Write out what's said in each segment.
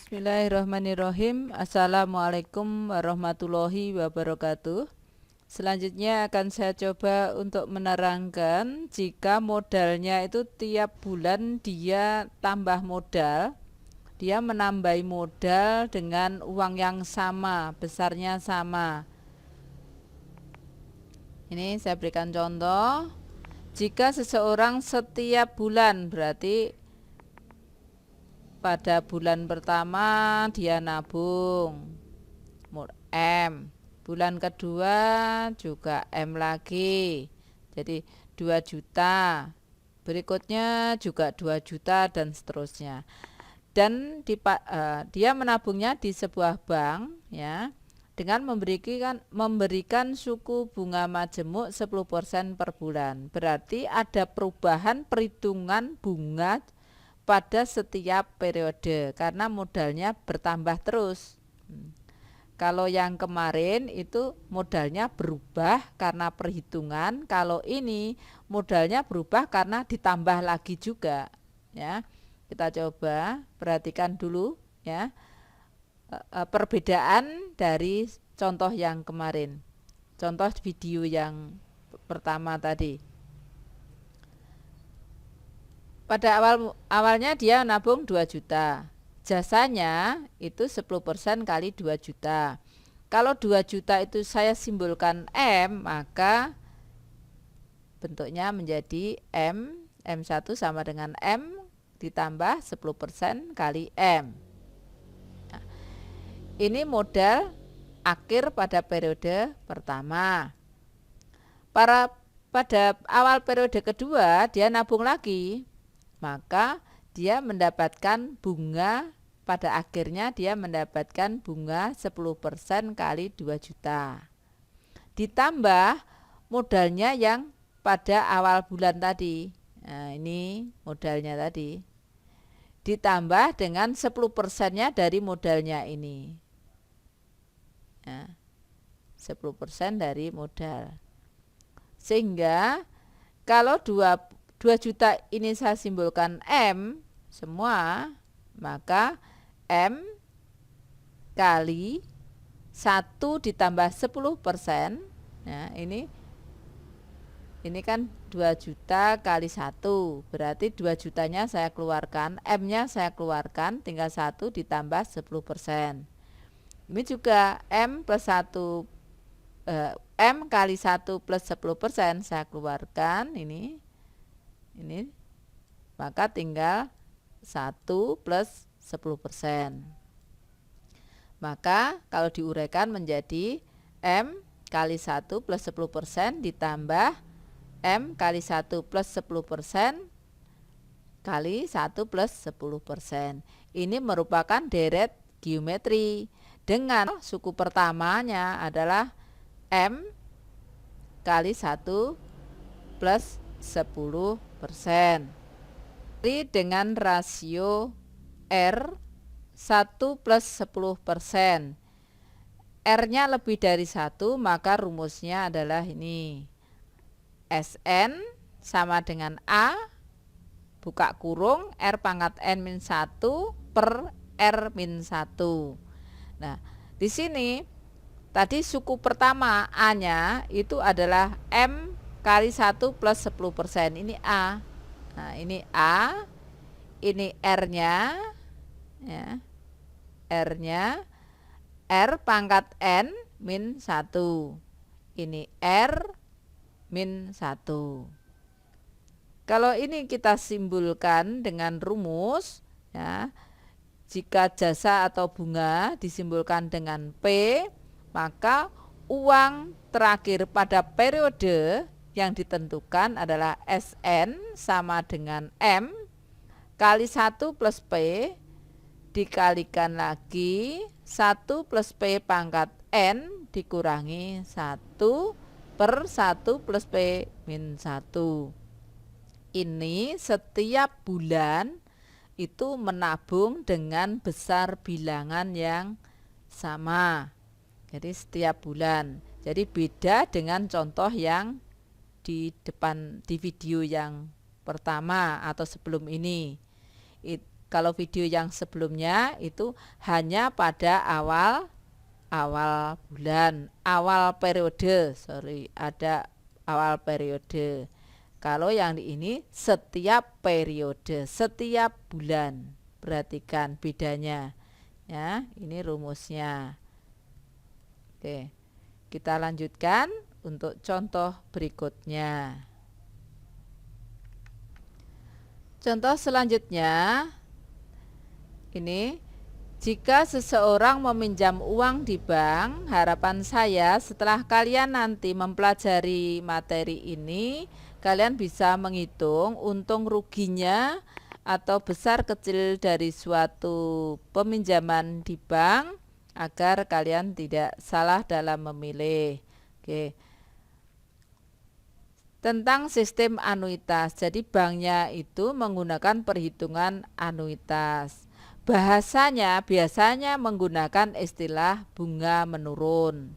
Bismillahirrahmanirrahim. Assalamualaikum warahmatullahi wabarakatuh. Selanjutnya akan saya coba untuk menerangkan jika modalnya itu tiap bulan dia tambah modal, dia menambahi modal dengan uang yang sama, besarnya sama. Ini saya berikan contoh. Jika seseorang setiap bulan, berarti pada bulan pertama dia nabung M, bulan kedua juga M lagi, jadi 2 juta, berikutnya juga 2 juta dan seterusnya. Dan dia menabungnya di sebuah bank ya, dengan memberikan suku bunga majemuk 10% per bulan. Berarti ada perubahan perhitungan bunga pada setiap periode karena modalnya bertambah terus. Kalau yang kemarin itu modalnya berubah karena perhitungan, kalau ini modalnya berubah karena ditambah lagi juga ya. Kita coba perhatikan dulu ya, perbedaan dari contoh yang kemarin, contoh video yang pertama tadi. Pada awalnya dia nabung 2 juta. Jasanya itu 10% kali 2 juta. Kalau 2 juta itu saya simbolkan M, maka bentuknya menjadi M1 sama dengan M ditambah 10% kali M. Nah, ini modal akhir pada periode pertama. Pada awal periode kedua dia nabung lagi, maka dia mendapatkan bunga, pada akhirnya dia mendapatkan bunga 10% kali 2 juta. Ditambah modalnya yang pada awal bulan tadi. Nah, ini modalnya tadi. Ditambah dengan 10%-nya dari modalnya ini. Nah, 10% dari modal. Sehingga kalau 2 juta ini saya simbolkan M semua, maka M kali 1 ditambah 10%. Nah, ini kan 2 juta kali 1, berarti 2 jutanya saya keluarkan, M-nya saya keluarkan, tinggal 1 ditambah 10%. Ini juga M plus 1, M kali 1 plus 10% saya keluarkan, ini maka tinggal 1 plus 10%. Maka kalau diuraikan menjadi M kali 1 plus 10% ditambah M kali 1 plus 10% kali 1 plus 10%. Ini merupakan deret geometri dengan suku pertamanya adalah M kali 1 plus 10%. Dengan rasio R 1 plus 10%. R-nya lebih dari 1, maka rumusnya adalah ini. Sn sama dengan A, buka kurung, R pangkat N min 1 per R min 1. Nah, di sini tadi suku pertama A-nya itu adalah M kali 1 plus 10%. Ini A. Nah, ini A, ini R-nya ya. R-nya R pangkat N min 1. Ini R min 1. Kalau ini kita simbolkan dengan rumus ya, jika jasa atau bunga disimbolkan dengan P, maka uang terakhir pada periode yang ditentukan adalah Sn sama dengan M kali 1 plus P dikalikan lagi 1 plus P pangkat N dikurangi 1 per 1 plus P min 1. Ini setiap bulan itu menabung dengan besar bilangan yang sama. Jadi setiap bulan. Jadi beda dengan contoh yang di video yang pertama atau sebelum ini. Kalau video yang sebelumnya itu hanya pada awal bulan, awal periode, ada awal periode. Kalau yang ini setiap periode, setiap bulan. Perhatikan bedanya. Ya, ini rumusnya. Oke. Kita lanjutkan untuk contoh berikutnya. Contoh selanjutnya ini, jika seseorang meminjam uang di bank, harapan saya setelah kalian nanti mempelajari materi ini, kalian bisa menghitung untung ruginya atau besar kecil dari suatu peminjaman di bank agar kalian tidak salah dalam memilih. Oke. Tentang sistem anuitas. Jadi banknya itu menggunakan perhitungan anuitas. Bahasanya biasanya menggunakan istilah bunga menurun.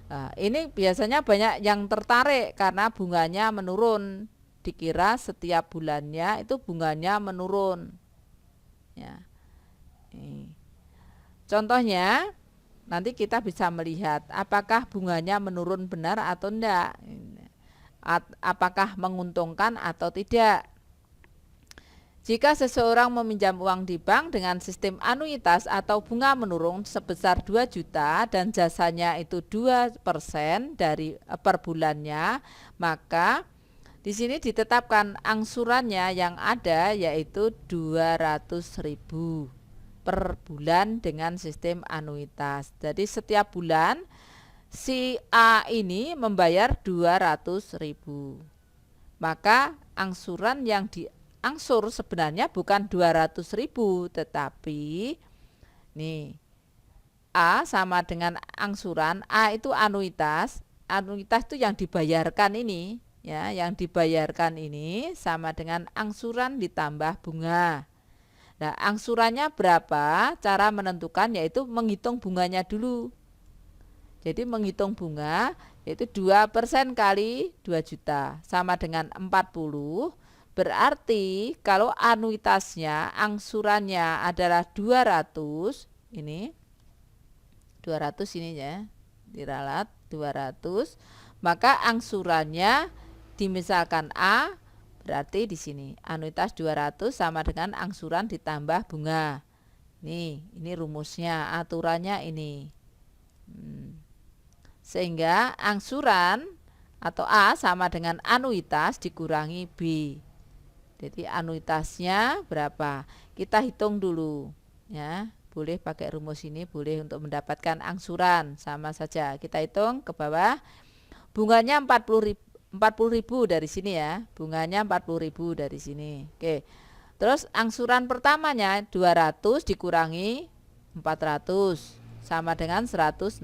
Nah, ini biasanya banyak yang tertarik karena bunganya menurun. Dikira setiap bulannya itu bunganya menurun. Ya. Contohnya, nanti kita bisa melihat apakah bunganya menurun benar atau tidak. Apakah menguntungkan atau tidak. Jika seseorang meminjam uang di bank dengan sistem anuitas atau bunga menurun sebesar 2 juta dan jasanya itu 2% dari per bulannya, maka di sini ditetapkan angsurannya yang ada yaitu 200.000 per bulan dengan sistem anuitas. Jadi setiap bulan si A ini membayar 200.000. Maka angsuran yang diangsur sebenarnya bukan 200.000, tetapi nih A sama dengan angsuran. A itu anuitas. Anuitas itu yang dibayarkan ini, ya, yang dibayarkan ini sama dengan angsuran ditambah bunga. Nah, angsurannya berapa? Cara menentukan yaitu menghitung bunganya dulu. Jadi menghitung bunga yaitu 2% kali 2 juta sama dengan 40. Berarti kalau anuitasnya, angsurannya adalah 200, ini 200 ini ya, diralat 200, maka angsurannya dimisalkan A, berarti di sini anuitas 200 sama dengan angsuran ditambah bunga. Ini rumusnya, aturannya ini. Sehingga angsuran atau A sama dengan anuitas dikurangi B. Jadi anuitasnya berapa? Kita hitung dulu, ya. Boleh pakai rumus ini, boleh untuk mendapatkan angsuran, sama saja. Kita hitung ke bawah. Bunganya 40.000 dari sini ya. Bunganya 40.000 dari sini. Oke. Terus angsuran pertamanya 200 dikurangi 400 sama dengan 160.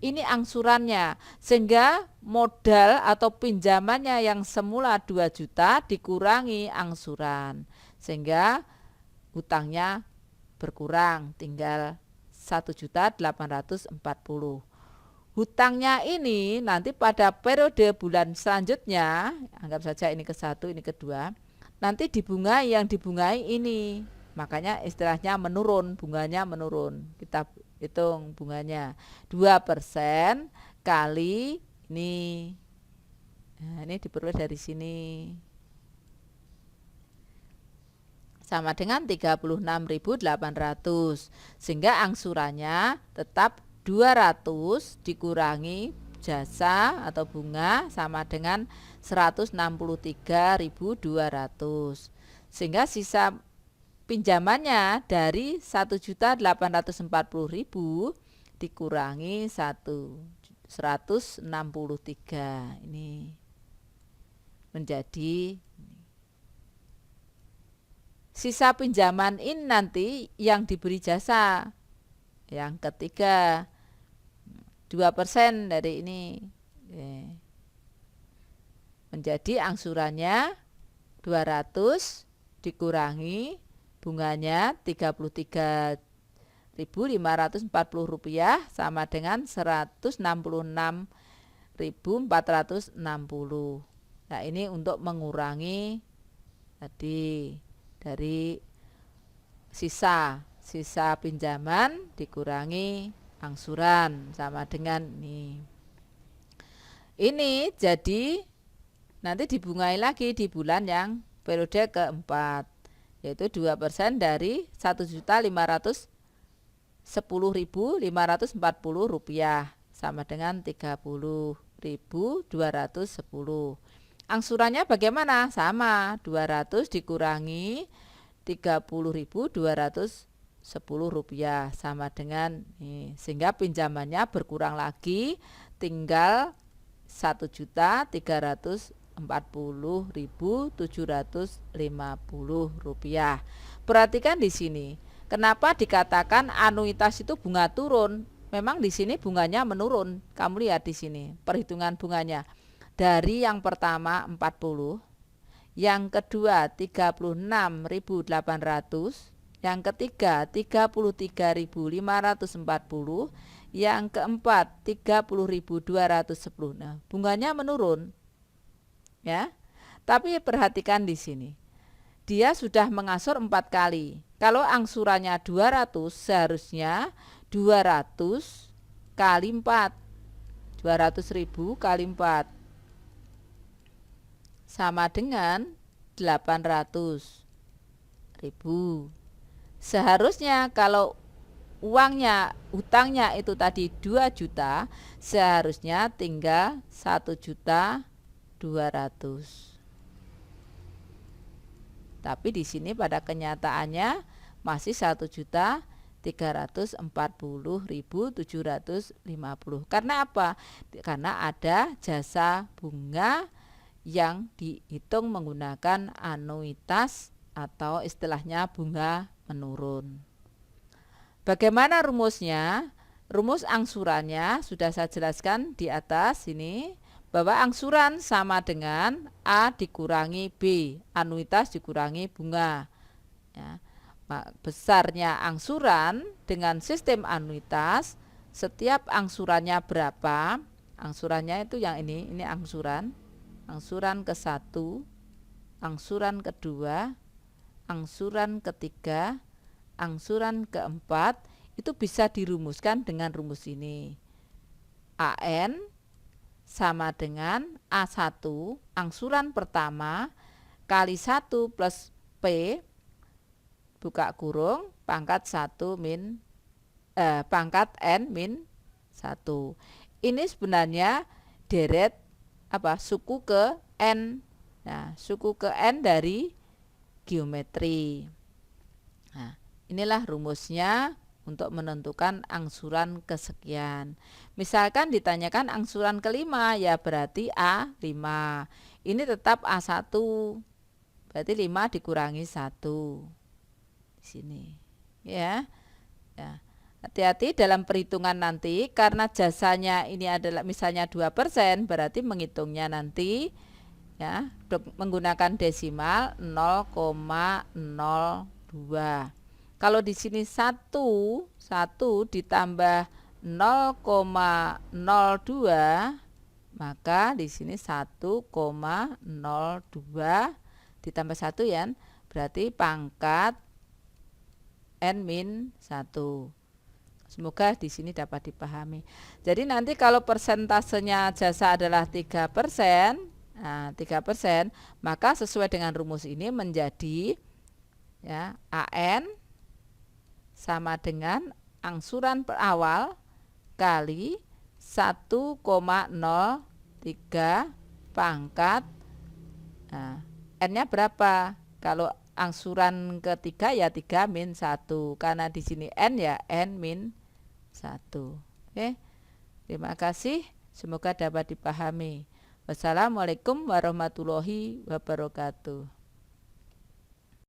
Ini angsurannya, sehingga modal atau pinjamannya yang semula 2 juta dikurangi angsuran, sehingga hutangnya berkurang tinggal 1.840. Hutangnya ini nanti pada periode bulan selanjutnya, anggap saja ini ke-1, ini ke-2, nanti dibungai, yang dibungai ini. Makanya istilahnya menurun, bunganya menurun. Kita hitung bunganya 2% kali ini. Nah, ini diperoleh dari sini. Sama dengan 36.800. Sehingga angsurannya tetap 200 dikurangi jasa atau bunga sama dengan 163.200. Sehingga sisa pinjamannya dari 1.840.000 dikurangi 163 ini menjadi sisa pinjaman ini nanti yang diberi jasa yang ketiga 2% dari ini menjadi angsurannya 200 dikurangi bunganya 33.540 rupiah sama dengan 166.460. Nah, ini untuk mengurangi tadi dari sisa pinjaman dikurangi angsuran sama dengan ini jadi nanti dibungai lagi di bulan yang periode keempat, yaitu 2% dari Rp1.510.540 sama dengan 30.210. Angsurannya bagaimana? Sama, 200 dikurangi 30.210 rupiah sama dengan sehingga pinjamannya berkurang lagi tinggal 1.340.750 rupiah. Perhatikan di sini, kenapa dikatakan anuitas itu bunga turun? Memang di sini bunganya menurun. Kamu lihat di sini perhitungan bunganya. Dari yang pertama 40, yang kedua 36.800, yang ketiga 33.540, yang keempat 30.210. Nah, bunganya menurun. Ya. Tapi perhatikan di sini. Dia sudah mengasur 4 kali. Kalau angsurannya 200, seharusnya 200 kali 4. 200.000 kali 4 sama dengan 800.000. Seharusnya kalau utangnya itu tadi 2 juta, seharusnya tinggal 1.200.000. Tapi di sini pada kenyataannya masih 1.340.750. Karena apa? Karena ada jasa bunga yang dihitung menggunakan anuitas atau istilahnya bunga menurun. Bagaimana rumusnya? Rumus angsurannya sudah saya jelaskan di atas ini, bahwa angsuran sama dengan A dikurangi B, anuitas dikurangi bunga. Ya. Besarnya angsuran dengan sistem anuitas, setiap angsurannya berapa? Angsurannya itu yang ini angsuran. Angsuran ke-1, angsuran kedua, angsuran ketiga, angsuran keempat, itu bisa dirumuskan dengan rumus ini. AN sama dengan A1, angsuran pertama, kali 1 plus P, buka kurung, pangkat N min 1. Ini sebenarnya deret suku ke N. Nah, suku ke N dari geometri. Nah, inilah rumusnya untuk menentukan angsuran kesekian. Misalkan ditanyakan angsuran kelima, ya berarti A5. Ini tetap A1. Berarti 5 dikurangi 1. Di sini. Ya. Hati-hati dalam perhitungan nanti, karena jasanya ini adalah misalnya 2%, berarti menghitungnya nanti ya menggunakan desimal 0,02. Kalau di sini 1 ditambah 0,02, maka di sini 1,02 ditambah 1 ya, berarti pangkat N-1. Semoga di sini dapat dipahami. Jadi nanti kalau persentasenya jasa adalah 3%, nah 3%, maka sesuai dengan rumus ini menjadi ya AN sama dengan angsuran per awal kali 1,03 pangkat N-nya berapa? Kalau angsuran ketiga ya 3 min 1, karena di sini N ya N min 1. Oke. Terima kasih, semoga dapat dipahami. Wassalamualaikum warahmatullahi wabarakatuh.